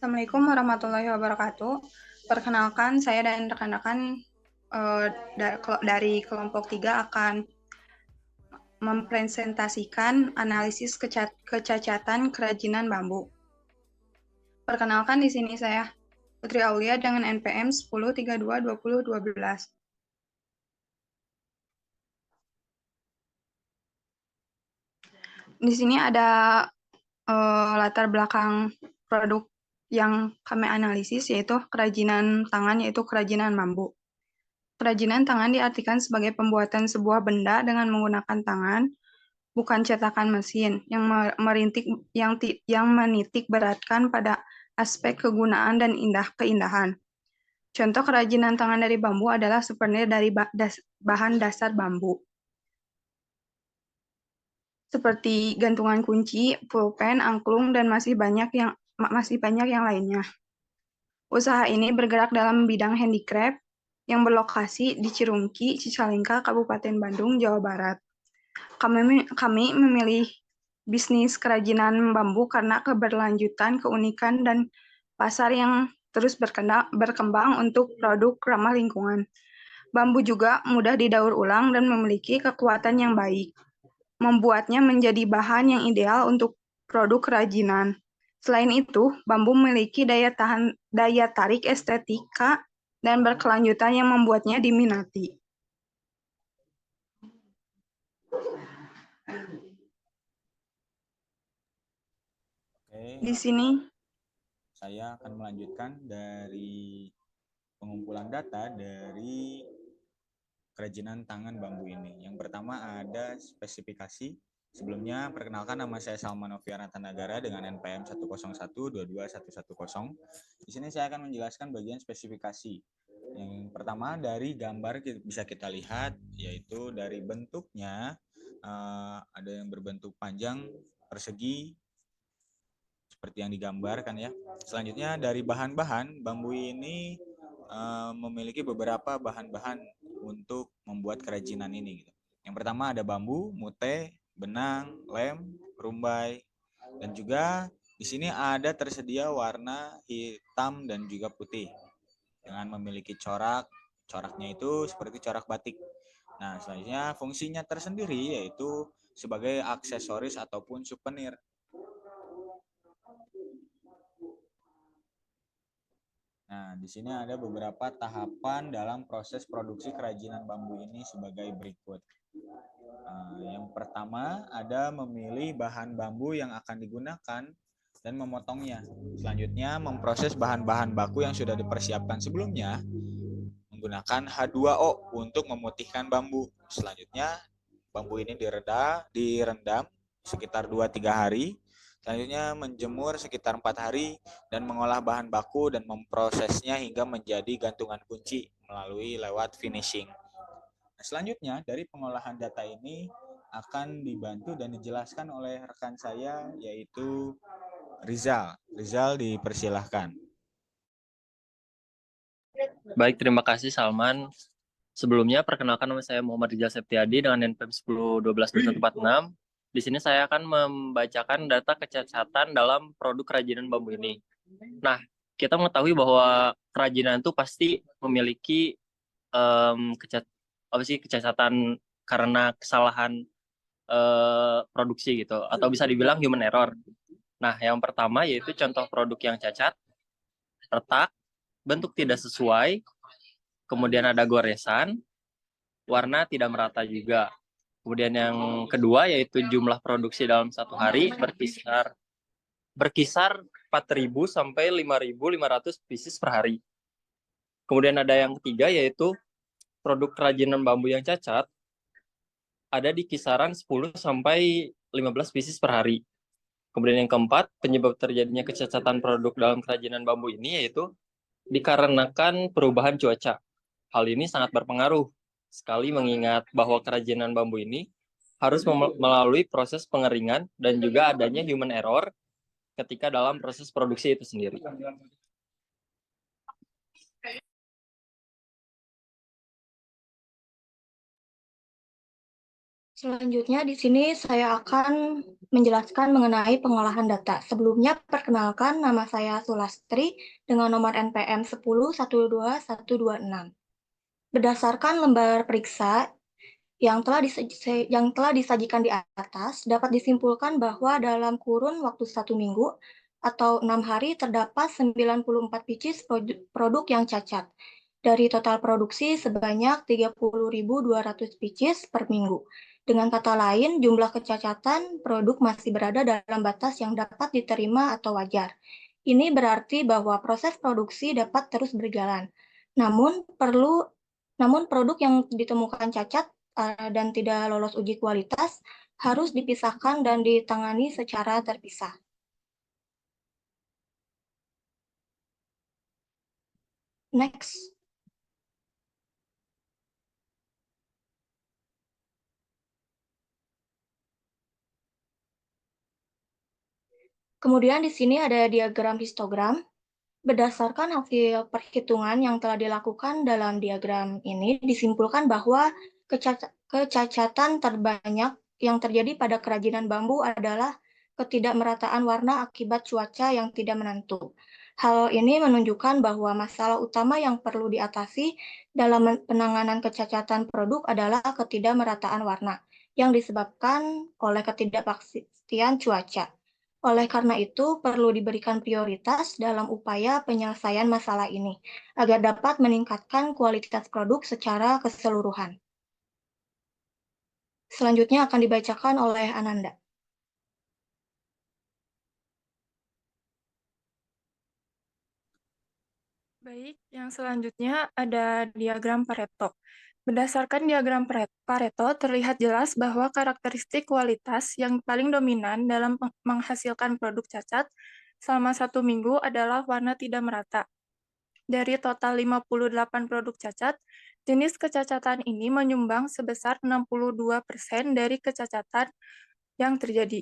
Assalamualaikum warahmatullahi wabarakatuh. Perkenalkan, saya dan rekan-rekan dari kelompok 3 akan mempresentasikan analisis kecacatan kerajinan bambu. Perkenalkan, di sini saya Putri Aulia dengan NPM 10322012. Di sini ada latar belakang produk yang kami analisis, yaitu kerajinan tangan, yaitu kerajinan bambu. Kerajinan tangan diartikan sebagai pembuatan sebuah benda dengan menggunakan tangan, bukan cetakan mesin, yang menitik beratkan pada aspek kegunaan dan keindahan. Contoh kerajinan tangan dari bambu adalah souvenir dari bahan dasar bambu, seperti gantungan kunci, pulpen, angklung, dan masih banyak yang lainnya. Usaha ini bergerak dalam bidang handicraft yang berlokasi di Cirungki, Cicalengka, Kabupaten Bandung, Jawa Barat. Kami memilih bisnis kerajinan bambu karena keberlanjutan, keunikan, dan pasar yang terus berkembang untuk produk ramah lingkungan. Bambu juga mudah didaur ulang dan memiliki kekuatan yang baik, membuatnya menjadi bahan yang ideal untuk produk kerajinan. Selain itu, bambu memiliki daya tarik estetika dan berkelanjutan yang membuatnya diminati. Oke, Di sini saya akan melanjutkan dari pengumpulan data dari kerajinan tangan bambu ini. Yang pertama ada spesifikasi. Sebelumnya, perkenalkan nama saya Salman Novianata Nagara dengan NPM 101221110. Di sini saya akan menjelaskan bagian spesifikasi. Yang pertama dari gambar bisa kita lihat, yaitu dari bentuknya ada yang berbentuk panjang, persegi, seperti yang digambarkan ya. Selanjutnya dari bahan-bahan, bambu ini memiliki beberapa bahan-bahan untuk membuat kerajinan ini gitu. Yang pertama ada bambu, mute, benang, lem, rumbai, dan juga di sini ada tersedia warna hitam dan juga putih dengan memiliki corak. Coraknya itu seperti corak batik. Nah, selanjutnya fungsinya tersendiri yaitu sebagai aksesoris ataupun souvenir. Nah, di sini ada beberapa tahapan dalam proses produksi kerajinan bambu ini sebagai berikut. Yang pertama ada memilih bahan bambu yang akan digunakan dan memotongnya. Selanjutnya memproses bahan-bahan baku yang sudah dipersiapkan sebelumnya menggunakan H2O untuk memutihkan bambu. Selanjutnya bambu ini direndam sekitar 2-3 hari. Selanjutnya menjemur sekitar 4 hari dan mengolah bahan baku dan memprosesnya hingga menjadi gantungan kunci melalui lewat finishing. Nah, selanjutnya dari pengolahan data ini akan dibantu dan dijelaskan oleh rekan saya yaitu Rizal. Rizal dipersilahkan. Baik, terima kasih Salman. Sebelumnya, perkenalkan nama saya Muhammad Rizal Septiadi dengan NPM 10122146. Di sini saya akan membacakan data kecacatan dalam produk kerajinan bambu ini. Nah, kita mengetahui bahwa kerajinan itu pasti memiliki kecacatan karena kesalahan produksi gitu, atau bisa dibilang human error. Nah, yang pertama yaitu contoh produk yang cacat, retak, bentuk tidak sesuai, kemudian ada goresan, warna tidak merata juga. Kemudian yang kedua yaitu jumlah produksi dalam satu hari berkisar 4.000 sampai 5.500 pieces per hari. Kemudian ada yang ketiga yaitu produk kerajinan bambu yang cacat ada di kisaran 10 sampai 15 pieces per hari. Kemudian yang keempat, penyebab terjadinya kecacatan produk dalam kerajinan bambu ini yaitu dikarenakan perubahan cuaca. Hal ini sangat berpengaruh sekali mengingat bahwa kerajinan bambu ini harus melalui proses pengeringan dan juga adanya human error ketika dalam proses produksi itu sendiri. Selanjutnya di sini saya akan menjelaskan mengenai pengolahan data. Sebelumnya perkenalkan, nama saya Sulastri dengan nomor NPM 10121126. Berdasarkan lembar periksa yang telah disajikan di atas, dapat disimpulkan bahwa dalam kurun waktu 1 minggu atau 6 hari terdapat 94 pieces produk yang cacat. Dari total produksi sebanyak 30.200 pieces per minggu. Dengan kata lain, jumlah kecacatan produk masih berada dalam batas yang dapat diterima atau wajar. Ini berarti bahwa proses produksi dapat terus berjalan. Namun produk yang ditemukan cacat dan tidak lolos uji kualitas harus dipisahkan dan ditangani secara terpisah. Next. Kemudian di sini ada diagram histogram. Berdasarkan hasil perhitungan yang telah dilakukan dalam diagram ini, disimpulkan bahwa kecacatan terbanyak yang terjadi pada kerajinan bambu adalah ketidakmerataan warna akibat cuaca yang tidak menentu. Hal ini menunjukkan bahwa masalah utama yang perlu diatasi dalam penanganan kecacatan produk adalah ketidakmerataan warna yang disebabkan oleh ketidakpastian cuaca. Oleh karena itu, perlu diberikan prioritas dalam upaya penyelesaian masalah ini, agar dapat meningkatkan kualitas produk secara keseluruhan. Selanjutnya akan dibacakan oleh Ananda. Baik, yang selanjutnya ada diagram Pareto. Berdasarkan diagram Pareto, terlihat jelas bahwa karakteristik kualitas yang paling dominan dalam menghasilkan produk cacat selama 1 minggu adalah warna tidak merata. Dari total 58 produk cacat, jenis kecacatan ini menyumbang sebesar 62% dari kecacatan yang terjadi.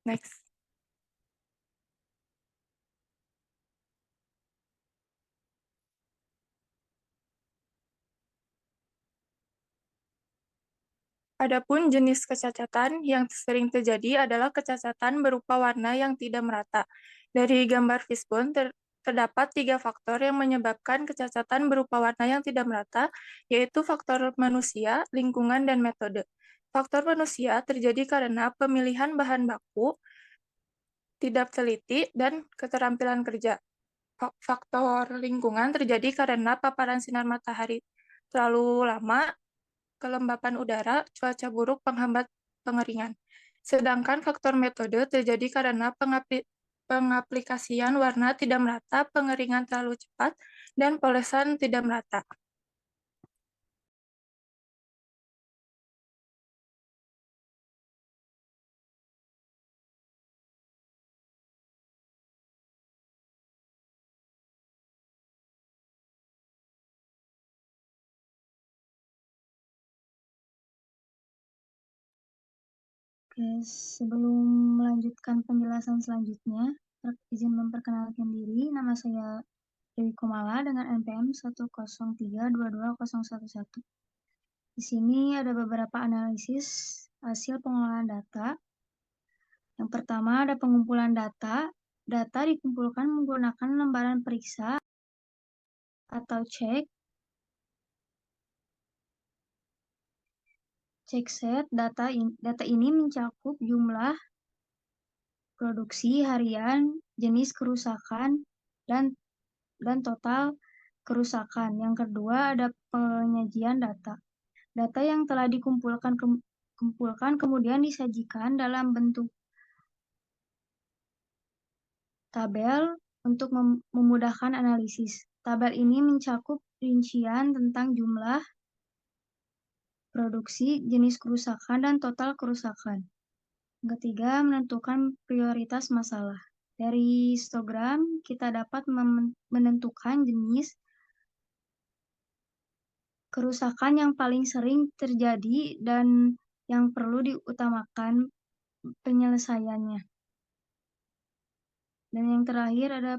Next. Adapun jenis kecacatan yang sering terjadi adalah kecacatan berupa warna yang tidak merata. Dari gambar fishbone terdapat 3 faktor yang menyebabkan kecacatan berupa warna yang tidak merata, yaitu faktor manusia, lingkungan, dan metode. Faktor manusia terjadi karena pemilihan bahan baku, tidak teliti, dan keterampilan kerja. Faktor lingkungan terjadi karena paparan sinar matahari terlalu lama, kelembapan udara, cuaca buruk penghambat pengeringan. Sedangkan faktor metode terjadi karena pengaplikasian warna tidak merata, pengeringan terlalu cepat, dan polesan tidak merata. Oke, sebelum melanjutkan penjelasan selanjutnya, izin memperkenalkan diri. Nama saya Dewi Komala dengan NPM 103222011. Di sini ada beberapa analisis hasil pengolahan data. Yang pertama ada pengumpulan data. Data dikumpulkan menggunakan lembaran periksa atau cek set. Data ini mencakup jumlah produksi harian, jenis kerusakan, dan total kerusakan. Yang kedua ada penyajian data. Data yang telah dikumpulkan kemudian disajikan dalam bentuk tabel untuk memudahkan analisis. Tabel ini mencakup rincian tentang jumlah produksi, jenis kerusakan, dan total kerusakan. Yang ketiga, menentukan prioritas masalah. Dari histogram, kita dapat menentukan jenis kerusakan yang paling sering terjadi dan yang perlu diutamakan penyelesaiannya. Dan yang terakhir ada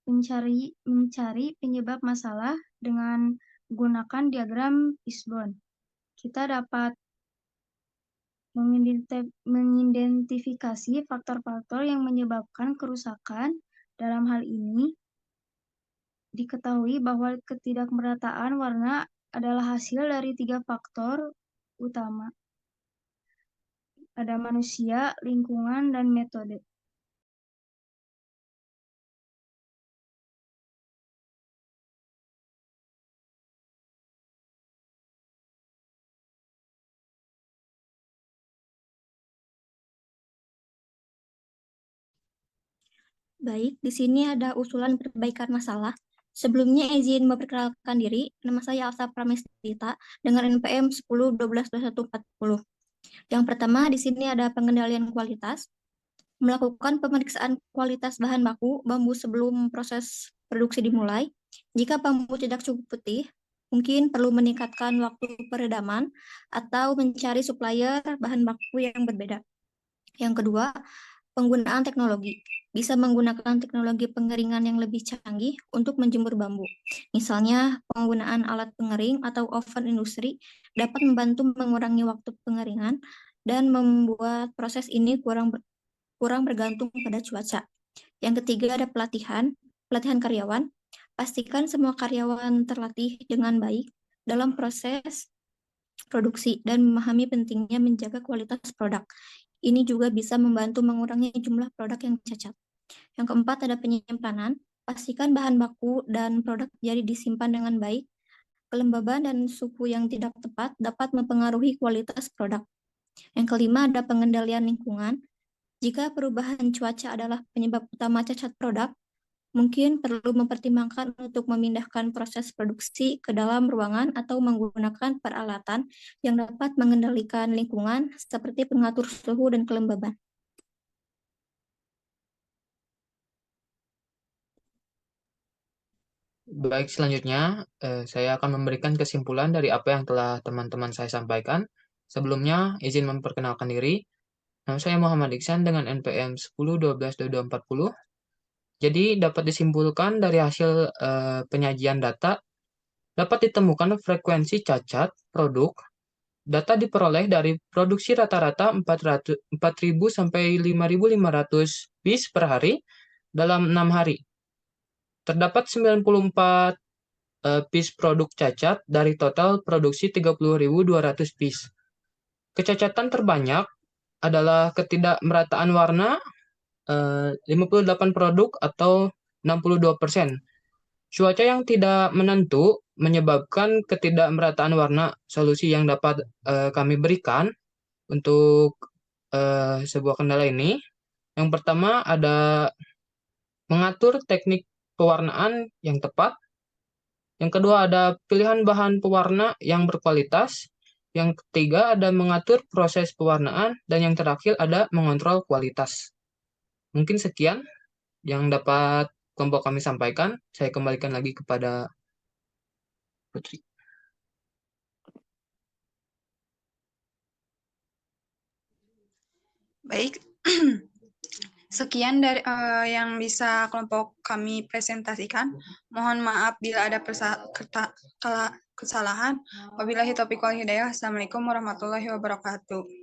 mencari penyebab masalah dengan menggunakan diagram fishbone. Kita dapat mengidentifikasi faktor-faktor yang menyebabkan kerusakan. Dalam hal ini, diketahui bahwa ketidakmerataan warna adalah hasil dari 3 faktor utama. Ada manusia, lingkungan, dan metode. Baik, di sini ada usulan perbaikan masalah. Sebelumnya izin memperkenalkan diri, nama saya Alsa Pramestita dengan NPM 10122140. Yang pertama di sini ada pengendalian kualitas, melakukan pemeriksaan kualitas bahan baku bambu sebelum proses produksi dimulai. Jika bambu tidak cukup putih, mungkin perlu meningkatkan waktu peredaman atau mencari supplier bahan baku yang berbeda. Yang kedua, penggunaan teknologi. Bisa menggunakan teknologi pengeringan yang lebih canggih untuk menjemur bambu. Misalnya, penggunaan alat pengering atau oven industri dapat membantu mengurangi waktu pengeringan dan membuat proses ini kurang bergantung pada cuaca. Yang ketiga ada pelatihan karyawan. Pastikan semua karyawan terlatih dengan baik dalam proses produksi dan memahami pentingnya menjaga kualitas produk. Ini juga bisa membantu mengurangi jumlah produk yang cacat. Yang keempat ada penyimpanan. Pastikan bahan baku dan produk jadi disimpan dengan baik. Kelembaban dan suhu yang tidak tepat dapat mempengaruhi kualitas produk. Yang kelima ada pengendalian lingkungan. Jika perubahan cuaca adalah penyebab utama cacat produk, mungkin perlu mempertimbangkan untuk memindahkan proses produksi ke dalam ruangan atau menggunakan peralatan yang dapat mengendalikan lingkungan seperti pengatur suhu dan kelembaban. Baik, selanjutnya saya akan memberikan kesimpulan dari apa yang telah teman-teman saya sampaikan. Sebelumnya, izin memperkenalkan diri. Nama saya Muhammad Iksan dengan NPM 10122240. Jadi, dapat disimpulkan dari hasil penyajian data, dapat ditemukan frekuensi cacat produk. Data diperoleh dari produksi rata-rata 4.000 sampai 5.500 piece per hari dalam 6 hari. Terdapat 94 piece produk cacat dari total produksi 30.200 piece. Kecacatan terbanyak adalah ketidakmerataan warna 58 produk atau 62%. Cuaca yang tidak menentu menyebabkan ketidakmerataan warna. Solusi yang dapat kami berikan untuk sebuah kendala ini, yang pertama ada mengatur teknik pewarnaan yang tepat. Yang kedua ada pilihan bahan pewarna yang berkualitas. Yang ketiga ada mengatur proses pewarnaan. Dan yang terakhir ada mengontrol kualitas. Mungkin sekian yang dapat kelompok kami sampaikan. Saya kembalikan lagi kepada Putri. Baik, sekian dari yang bisa kelompok kami presentasikan. Mohon maaf bila ada kesalahan. Wabillahi taufiq wal hidayah. Assalamualaikum warahmatullahi wabarakatuh.